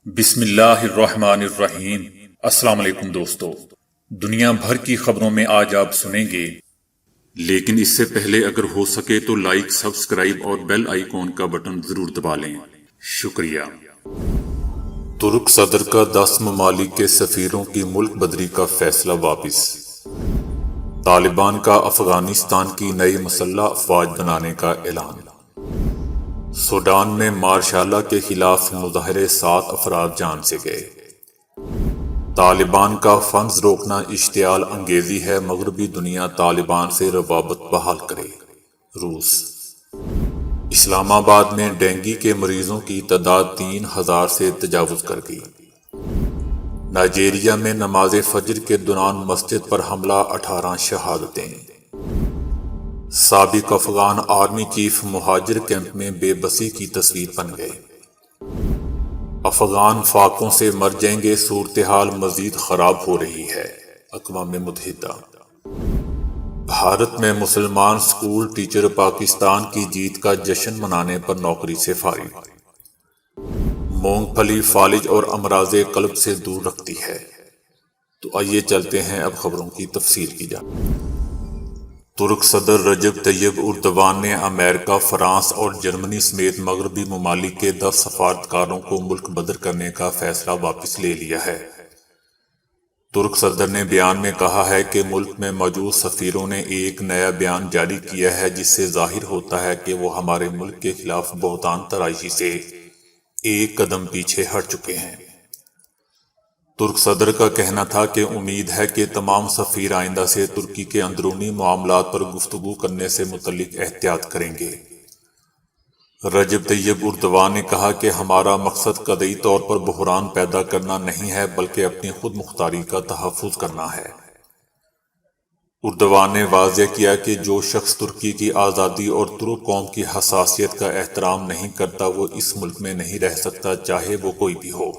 بسم اللہ الرحمن الرحیم۔ السلام علیکم دوستو، دنیا بھر کی خبروں میں آج آپ سنیں گے، لیکن اس سے پہلے اگر ہو سکے تو لائک، سبسکرائب اور بیل آئیکن کا بٹن ضرور دبا لیں۔ شکریہ۔ ترک صدر کا 10 ممالک کے سفیروں کی ملک بدری کا فیصلہ واپس۔ طالبان کا افغانستان کی نئی مسلح افواج بنانے کا اعلان۔ سوڈان میں مارشاللہ کے خلاف مظاہرے، 7 افراد جان سے گئے۔ طالبان کا فنڈز روکنا اشتعال انگیزی ہے، مغربی دنیا طالبان سے روابط بحال کرے۔ روس۔ اسلام آباد میں ڈینگی کے مریضوں کی تعداد 3000 سے تجاوز کر گئی۔ نائجیریا میں نماز فجر کے دوران مسجد پر حملہ، 18 شہادتیں۔ سابق افغان آرمی چیف مہاجر کیمپ میں بے بسی کی تصویر بن گئے۔ افغان فاقوں سے مر جائیں گے، صورتحال مزید خراب ہو رہی ہے۔ اقوام متحدہ۔ بھارت میں مسلمان سکول ٹیچر پاکستان کی جیت کا جشن منانے پر نوکری سے فارغ۔ مونگ پھلی فالج اور امراض قلب سے دور رکھتی ہے۔ تو آئیے چلتے ہیں اب خبروں کی تفصیل کی جانب۔ ترک صدر رجب طیب اردوان نے امریکہ، فرانس اور جرمنی سمیت مغربی ممالک کے 10 سفارتکاروں کو ملک بدر کرنے کا فیصلہ واپس لے لیا ہے۔ ترک صدر نے بیان میں کہا ہے کہ ملک میں موجود سفیروں نے ایک نیا بیان جاری کیا ہے جس سے ظاہر ہوتا ہے کہ وہ ہمارے ملک کے خلاف بہتان تراشی سے ایک قدم پیچھے ہٹ چکے ہیں۔ ترک صدر کا کہنا تھا کہ امید ہے کہ تمام سفیر آئندہ سے ترکی کے اندرونی معاملات پر گفتگو کرنے سے متعلق احتیاط کریں گے۔ رجب طیب اردوان نے کہا کہ ہمارا مقصد قطعی طور پر بحران پیدا کرنا نہیں ہے بلکہ اپنی خود مختاری کا تحفظ کرنا ہے۔ اردوان نے واضح کیا کہ جو شخص ترکی کی آزادی اور ترک قوم کی حساسیت کا احترام نہیں کرتا وہ اس ملک میں نہیں رہ سکتا، چاہے وہ کوئی بھی ہو۔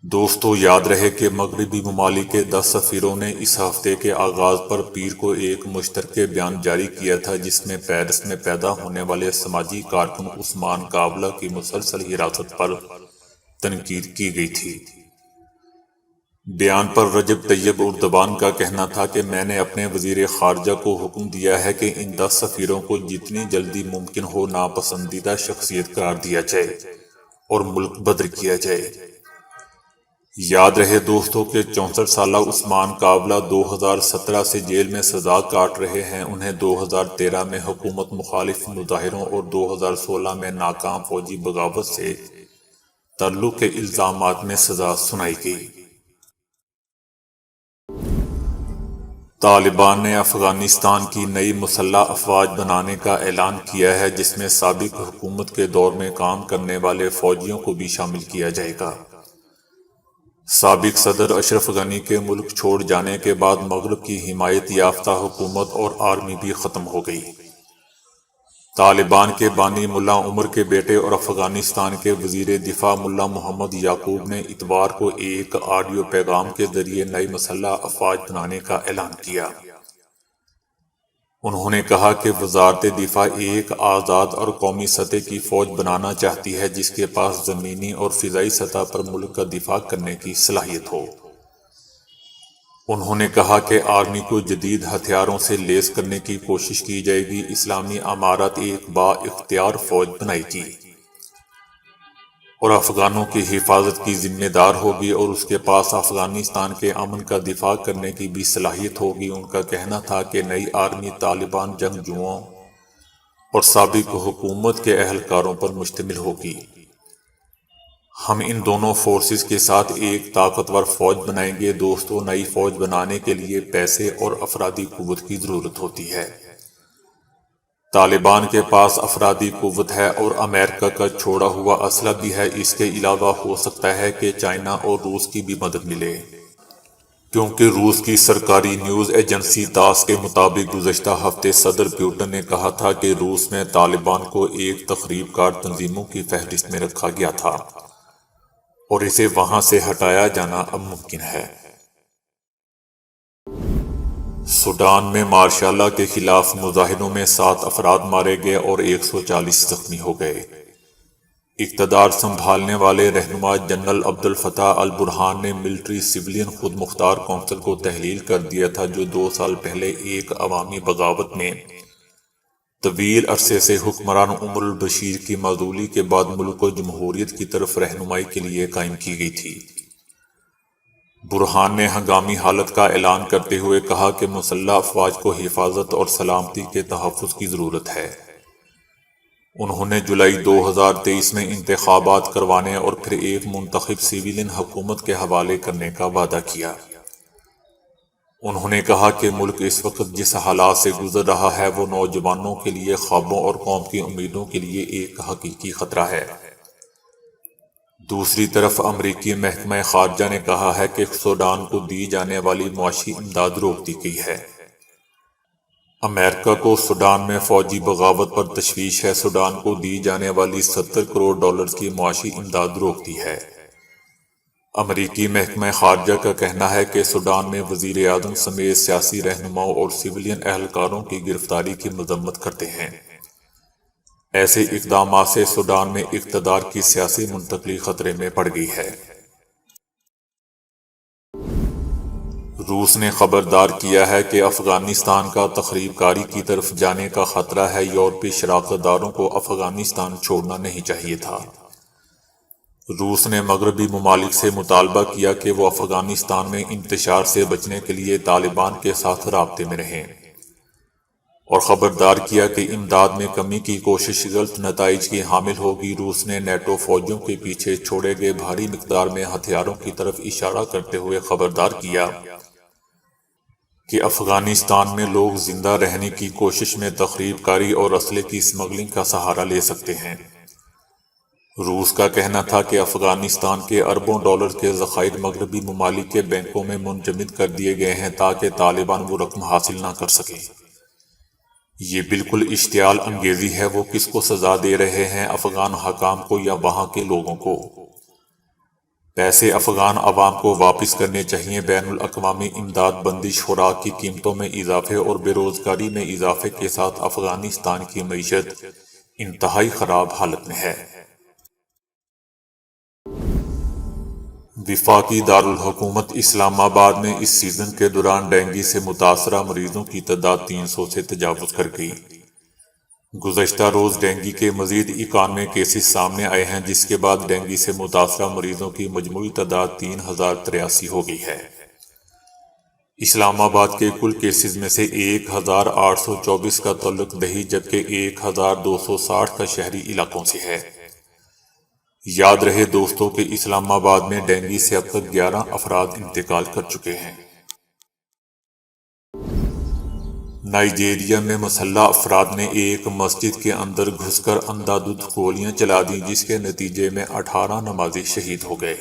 دوستو، یاد رہے کہ مغربی ممالک کے 10 سفیروں نے اس ہفتے کے آغاز پر پیر کو ایک مشترکہ بیان جاری کیا تھا جس میں پیرس میں پیدا ہونے والے سماجی کارکن عثمان کاولا کی مسلسل حراست پر تنقید کی گئی تھی۔ بیان پر رجب طیب اردوان کا کہنا تھا کہ میں نے اپنے وزیر خارجہ کو حکم دیا ہے کہ ان 10 سفیروں کو جتنی جلدی ممکن ہو ناپسندیدہ شخصیت قرار دیا جائے اور ملک بدر کیا جائے۔ یاد رہے دوستو کہ 64 سالہ عثمان کاولا 2017 سے جیل میں سزا کاٹ رہے ہیں۔ انہیں 2013 میں حکومت مخالف مظاہروں اور 2016 میں ناکام فوجی بغاوت سے تعلق کے الزامات میں سزا سنائی گئی۔ طالبان نے افغانستان کی نئی مسلح افواج بنانے کا اعلان کیا ہے جس میں سابق حکومت کے دور میں کام کرنے والے فوجیوں کو بھی شامل کیا جائے گا۔ سابق صدر اشرف غنی کے ملک چھوڑ جانے کے بعد مغرب کی حمایت یافتہ حکومت اور آرمی بھی ختم ہو گئی۔ طالبان کے بانی ملا عمر کے بیٹے اور افغانستان کے وزیر دفاع ملا محمد یعقوب نے اتوار کو ایک آڈیو پیغام کے ذریعے نئی مسلح افواج بنانے کا اعلان کیا۔ انہوں نے کہا کہ وزارت دفاع ایک آزاد اور قومی سطح کی فوج بنانا چاہتی ہے جس کے پاس زمینی اور فضائی سطح پر ملک کا دفاع کرنے کی صلاحیت ہو۔ انہوں نے کہا کہ آرمی کو جدید ہتھیاروں سے لیس کرنے کی کوشش کی جائے گی۔ اسلامی امارت ایک با اختیار فوج بنائے گی اور افغانوں کی حفاظت کی ذمہ دار ہوگی اور اس کے پاس افغانستان کے امن کا دفاع کرنے کی بھی صلاحیت ہوگی۔ ان کا کہنا تھا کہ نئی آرمی طالبان جنگجوؤں اور سابق حکومت کے اہلکاروں پر مشتمل ہوگی۔ ہم ان دونوں فورسز کے ساتھ ایک طاقتور فوج بنائیں گے۔ دوستو، نئی فوج بنانے کے لیے پیسے اور افرادی قوت کی ضرورت ہوتی ہے۔ طالبان کے پاس افرادی قوت ہے اور امریکہ کا چھوڑا ہوا اسلحہ بھی ہے۔ اس کے علاوہ ہو سکتا ہے کہ چائنا اور روس کی بھی مدد ملے، کیونکہ روس کی سرکاری نیوز ایجنسی تاس کے مطابق گزشتہ ہفتے صدر پوٹن نے کہا تھا کہ روس میں طالبان کو ایک تخریب کار تنظیموں کی فہرست میں رکھا گیا تھا اور اسے وہاں سے ہٹایا جانا اب ممکن ہے۔ سوڈان میں مارشاللہ کے خلاف مظاہروں میں 7 افراد مارے گئے اور 140 زخمی ہو گئے۔ اقتدار سنبھالنے والے رہنما جنرل عبدالفتاح البرہان نے ملٹری سویلین خود مختار کونسل کو تحلیل کر دیا تھا، جو 2 سال پہلے ایک عوامی بغاوت میں طویل عرصے سے حکمران عمر البشیر کی معزولی کے بعد ملک کو جمہوریت کی طرف رہنمائی کے لیے قائم کی گئی تھی۔ برہان نے ہنگامی حالت کا اعلان کرتے ہوئے کہا کہ مسلح افواج کو حفاظت اور سلامتی کے تحفظ کی ضرورت ہے۔ انہوں نے جولائی 2023 میں انتخابات کروانے اور پھر ایک منتخب سویلین حکومت کے حوالے کرنے کا وعدہ کیا۔ انہوں نے کہا کہ ملک اس وقت جس حالات سے گزر رہا ہے وہ نوجوانوں کے لیے خوابوں اور قوم کی امیدوں کے لیے ایک حقیقی خطرہ ہے۔ دوسری طرف امریکی محکمہ خارجہ نے کہا ہے کہ سوڈان کو دی جانے والی معاشی امداد روک دی گئی ہے۔ امریکہ کو سوڈان میں فوجی بغاوت پر تشویش ہے۔ سوڈان کو دی جانے والی $70 کروڑ کی معاشی امداد روک دی ہے۔ امریکی محکمہ خارجہ کا کہنا ہے کہ سوڈان میں وزیر اعظم سمیت سیاسی رہنماؤں اور سویلین اہلکاروں کی گرفتاری کی مذمت کرتے ہیں۔ ایسے اقدامات سے سوڈان میں اقتدار کی سیاسی منتقلی خطرے میں پڑ گئی ہے۔ روس نے خبردار کیا ہے کہ افغانستان کا تخریب کاری کی طرف جانے کا خطرہ ہے۔ یورپی شراکت داروں کو افغانستان چھوڑنا نہیں چاہیے تھا۔ روس نے مغربی ممالک سے مطالبہ کیا کہ وہ افغانستان میں انتشار سے بچنے کے لیے طالبان کے ساتھ رابطے میں رہیں، اور خبردار کیا کہ امداد میں کمی کی کوشش غلط نتائج کی حامل ہوگی۔ روس نے نیٹو فوجوں کے پیچھے چھوڑے گئے بھاری مقدار میں ہتھیاروں کی طرف اشارہ کرتے ہوئے خبردار کیا کہ افغانستان میں لوگ زندہ رہنے کی کوشش میں تخریب کاری اور اسلحے کی اسمگلنگ کا سہارا لے سکتے ہیں۔ روس کا کہنا تھا کہ افغانستان کے اربوں ڈالر کے ذخائر مغربی ممالک کے بینکوں میں منجمد کر دیے گئے ہیں تاکہ طالبان وہ رقم حاصل نہ کر سکیں۔ یہ بالکل اشتعال انگیزی ہے۔ وہ کس کو سزا دے رہے ہیں، افغان حکام کو یا وہاں کے لوگوں کو؟ پیسے افغان عوام کو واپس کرنے چاہیے۔ بین الاقوامی امداد بندش، خوراک کی قیمتوں میں اضافے اور بے روزگاری میں اضافے کے ساتھ افغانستان کی معیشت انتہائی خراب حالت میں ہے۔ وفاقی دارالحکومت اسلام آباد میں اس سیزن کے دوران ڈینگی سے متاثرہ مریضوں کی تعداد 300 سے تجاوز کر گئی۔ گزشتہ روز ڈینگی کے مزید 91 کیسز سامنے آئے ہیں، جس کے بعد ڈینگی سے متاثرہ مریضوں کی مجموعی تعداد 3083 ہو گئی ہے۔ اسلام آباد کے کل کیسز میں سے 1824 کا تعلق دیہی جبکہ 1260 کا شہری علاقوں سے ہے۔ یاد رہے دوستوں کہ اسلام آباد میں ڈینگی سے اب تک 11 افراد انتقال کر چکے ہیں۔ نائجیریا میں مسلح افراد نے ایک مسجد کے اندر گھس کر اندھا دھند گولیاں چلا دیں، جس کے نتیجے میں 18 نمازی شہید ہو گئے۔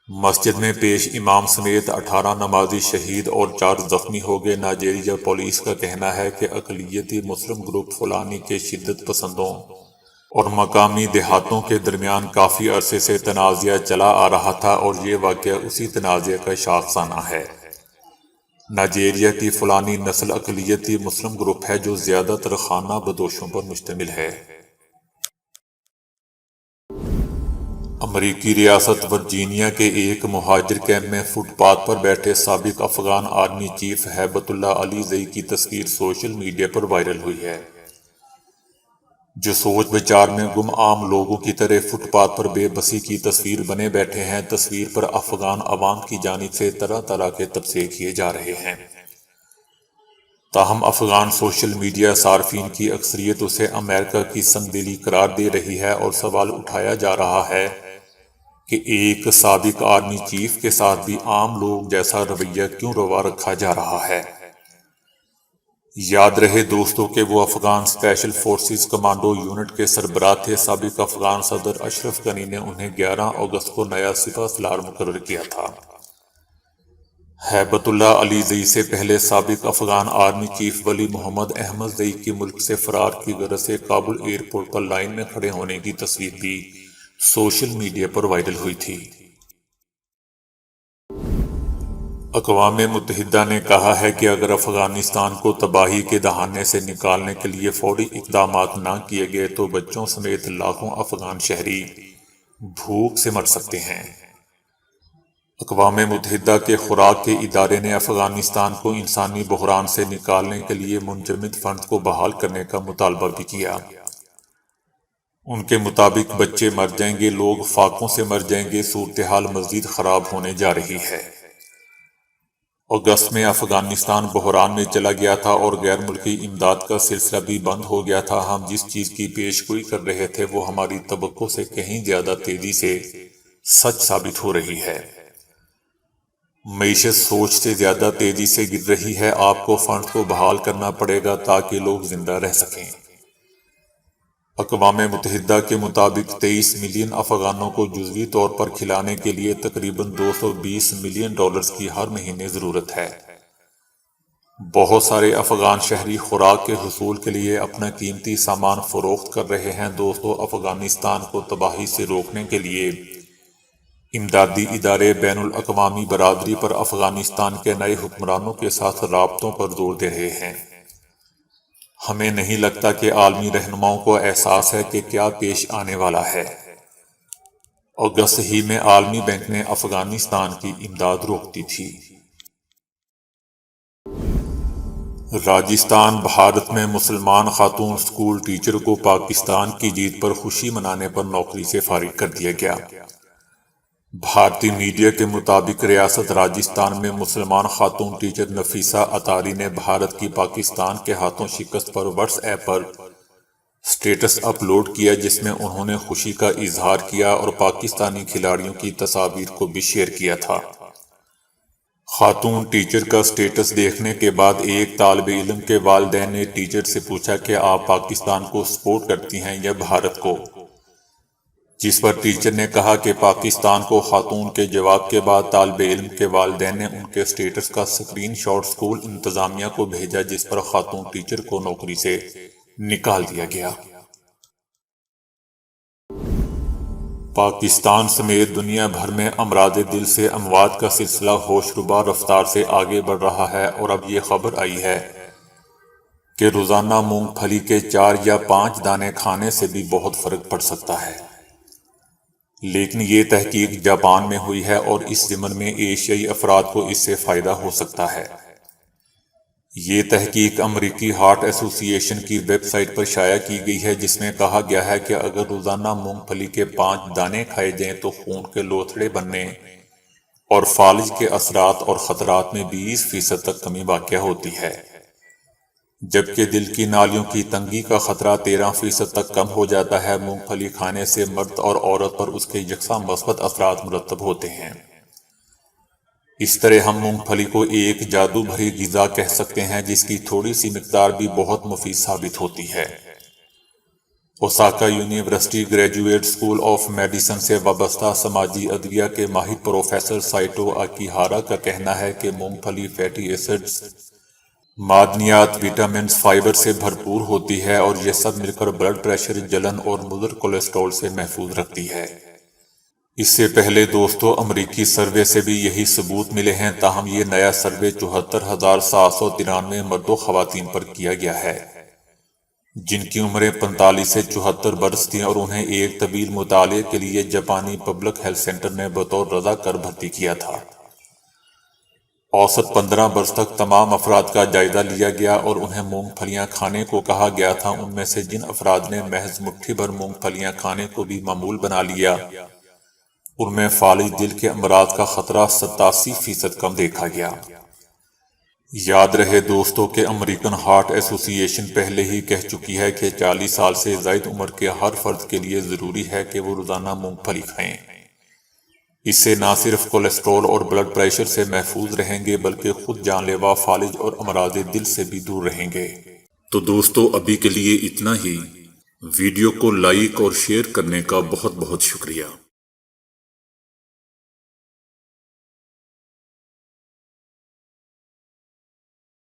مسجد میں پیش امام سمیت 18 نمازی شہید اور 4 زخمی ہو گئے۔ نائجیریا پولیس کا کہنا ہے کہ اقلیتی مسلم گروپ فلانی کے شدت پسندوں اور مقامی دیہاتوں کے درمیان کافی عرصے سے تنازعہ چلا آ رہا تھا، اور یہ واقعہ اسی تنازعہ کا شاخسانہ ہے۔ نائجیریا کی فلانی نسل اقلیتی مسلم گروپ ہے جو زیادہ تر خانہ بدوشوں پر مشتمل ہے۔ امریکی ریاست ورجینیا کے ایک مہاجر کیمپ میں فٹ پاتھ پر بیٹھے سابق افغان آرمی چیف ہیبت اللہ علی زئی کی تصویر سوشل میڈیا پر وائرل ہوئی ہے، جو سوچ بچار میں گم عام لوگوں کی طرح فٹ پاتھ پر بے بسی کی تصویر بنے بیٹھے ہیں۔ تصویر پر افغان عوام کی جانب سے طرح طرح کے تبصرے کیے جا رہے ہیں، تاہم افغان سوشل میڈیا صارفین کی اکثریت اسے امریکہ کی سنگ دلی قرار دے رہی ہے، اور سوال اٹھایا جا رہا ہے کہ ایک سابق آرمی چیف کے ساتھ بھی عام لوگ جیسا رویہ کیوں روا رکھا جا رہا ہے۔ یاد رہے دوستوں کہ وہ Afghan special forces commando unit کے سربراہ تھے۔ سابق افغان صدر اشرف غنی نے انہیں 11 اگست کو نیا سپہ سالار مقرر کیا تھا۔ ہیبت اللہ علی زئی سے پہلے سابق افغان آرمی چیف ولی محمد احمد زئی کی ملک سے فرار کی غرض سے کابل ایئرپورٹ پر لائن میں کھڑے ہونے کی تصویر بھی سوشل میڈیا پر وائرل ہوئی تھی۔ اقوام متحدہ نے کہا ہے کہ اگر افغانستان کو تباہی کے دہانے سے نکالنے کے لیے فوری اقدامات نہ کیے گئے تو بچوں سمیت لاکھوں افغان شہری بھوک سے مر سکتے ہیں۔ اقوام متحدہ کے خوراک کے ادارے نے افغانستان کو انسانی بحران سے نکالنے کے لیے منجمد فنڈ کو بحال کرنے کا مطالبہ بھی کیا۔ ان کے مطابق بچے مر جائیں گے، لوگ فاقوں سے مر جائیں گے، صورتحال مزید خراب ہونے جا رہی ہے۔ اگست میں افغانستان بحران میں چلا گیا تھا اور غیر ملکی امداد کا سلسلہ بھی بند ہو گیا تھا۔ ہم جس چیز کی پیش گوئی کر رہے تھے وہ ہماری توقع سے کہیں زیادہ تیزی سے سچ ثابت ہو رہی ہے۔ معیشت سوچ سے زیادہ تیزی سے گر رہی ہے۔ آپ کو فنڈ کو بحال کرنا پڑے گا تاکہ لوگ زندہ رہ سکیں۔ اقوام متحدہ کے مطابق 23 ملین افغانوں کو جزوی طور پر کھلانے کے لیے تقریباً $220 ملین کی ہر مہینے ضرورت ہے۔ بہت سارے افغان شہری خوراک کے حصول کے لیے اپنا قیمتی سامان فروخت کر رہے ہیں۔ دوستو، افغانستان کو تباہی سے روکنے کے لیے امدادی ادارے بین الاقوامی برادری پر افغانستان کے نئے حکمرانوں کے ساتھ رابطوں پر زور دے رہے ہیں۔ ہمیں نہیں لگتا کہ عالمی رہنماؤں کو احساس ہے کہ کیا پیش آنے والا ہے۔ اگست ہی میں عالمی بینک نے افغانستان کی امداد روک دی تھی۔ راجستھان، بھارت میں مسلمان خاتون اسکول ٹیچر کو پاکستان کی جیت پر خوشی منانے پر نوکری سے فارغ کر دیا گیا۔ بھارتی میڈیا کے مطابق ریاست راجستھان میں مسلمان خاتون ٹیچر نفیسہ اتاری نے بھارت کی پاکستان کے ہاتھوں شکست پر واٹس ایپ پر سٹیٹس اپلوڈ کیا، جس میں انہوں نے خوشی کا اظہار کیا اور پاکستانی کھلاڑیوں کی تصاویر کو بھی شیئر کیا تھا۔ خاتون ٹیچر کا سٹیٹس دیکھنے کے بعد ایک طالب علم کے والدین نے ٹیچر سے پوچھا کہ آپ پاکستان کو سپورٹ کرتی ہیں یا بھارت کو، جس پر ٹیچر نے کہا کہ پاکستان کو۔ خاتون کے جواب کے بعد طالب علم کے والدین نے ان کے سٹیٹس کا اسکرین شاٹ اسکول انتظامیہ کو بھیجا، جس پر خاتون ٹیچر کو نوکری سے نکال دیا گیا۔ پاکستان سمیت دنیا بھر میں امراض دل سے اموات کا سلسلہ ہوشربا رفتار سے آگے بڑھ رہا ہے، اور اب یہ خبر آئی ہے کہ روزانہ مونگ پھلی کے 4 یا 5 دانے کھانے سے بھی بہت فرق پڑ سکتا ہے۔ لیکن یہ تحقیق جاپان میں ہوئی ہے اور اس ضمن میں ایشیائی افراد کو اس سے فائدہ ہو سکتا ہے۔ یہ تحقیق امریکی ہارٹ ایسوسی ایشن کی ویب سائٹ پر شائع کی گئی ہے، جس میں کہا گیا ہے کہ اگر روزانہ مونگ پھلی کے 5 دانے کھائے جائیں تو خون کے لوتھڑے بننے اور فالج کے اثرات اور خطرات میں 20% تک کمی واقع ہوتی ہے، جبکہ دل کی نالیوں کی تنگی کا خطرہ 13% تک کم ہو جاتا ہے۔ مونگ پھلی کھانے سے مرد اور عورت پر اس کے یکساں مثبت اثرات مرتب ہوتے ہیں۔ اس طرح ہم مونگ پھلی کو ایک جادو بھری غذا کہہ سکتے ہیں، جس کی تھوڑی سی مقدار بھی بہت مفید ثابت ہوتی ہے۔ Osaka university graduate school of medicine سے وابستہ سماجی ادویہ کے ماہر پروفیسر سائٹو اکیہارا کا کہنا ہے کہ مونگ پھلی فیٹی ایسڈز، معدنیات، وٹامنز، فائبر سے بھرپور ہوتی ہے، اور یہ سب مل کر بلڈ پریشر، جلن اور مضر کولیسٹرول سے محفوظ رکھتی ہے۔ اس سے پہلے دوستو امریکی سروے سے بھی یہی ثبوت ملے ہیں، تاہم یہ نیا سروے 74,793 مرد و خواتین پر کیا گیا ہے، جن کی عمریں 45 سے 74 برس تھیں، اور انہیں ایک طویل مطالعے کے لیے جاپانی پبلک ہیلتھ سینٹر نے بطور رضاکار بھرتی کیا تھا۔ اوسط 15 برس تک تمام افراد کا جائزہ لیا گیا اور انہیں مونگ پھلیاں کھانے کو کہا گیا تھا۔ ان میں سے جن افراد نے محض مٹھی بھر مونگ پھلیاں کھانے کو بھی معمول بنا لیا، ان میں فالج دل کے امراض کا خطرہ 87% کم دیکھا گیا۔ یاد رہے دوستو کہ امریکن ہارٹ ایسوسی ایشن پہلے ہی کہہ چکی ہے کہ 40 سال سے زائد عمر کے ہر فرد کے لیے ضروری ہے کہ وہ روزانہ مونگ پھلی کھائیں۔ اس سے نہ صرف کولیسٹرول اور بلڈ پریشر سے محفوظ رہیں گے بلکہ خود جان لیوا فالج اور امراض دل سے بھی دور رہیں گے۔ تو دوستو ابھی کے لیے اتنا ہی۔ ویڈیو کو لائک اور شیئر کرنے کا بہت بہت شکریہ۔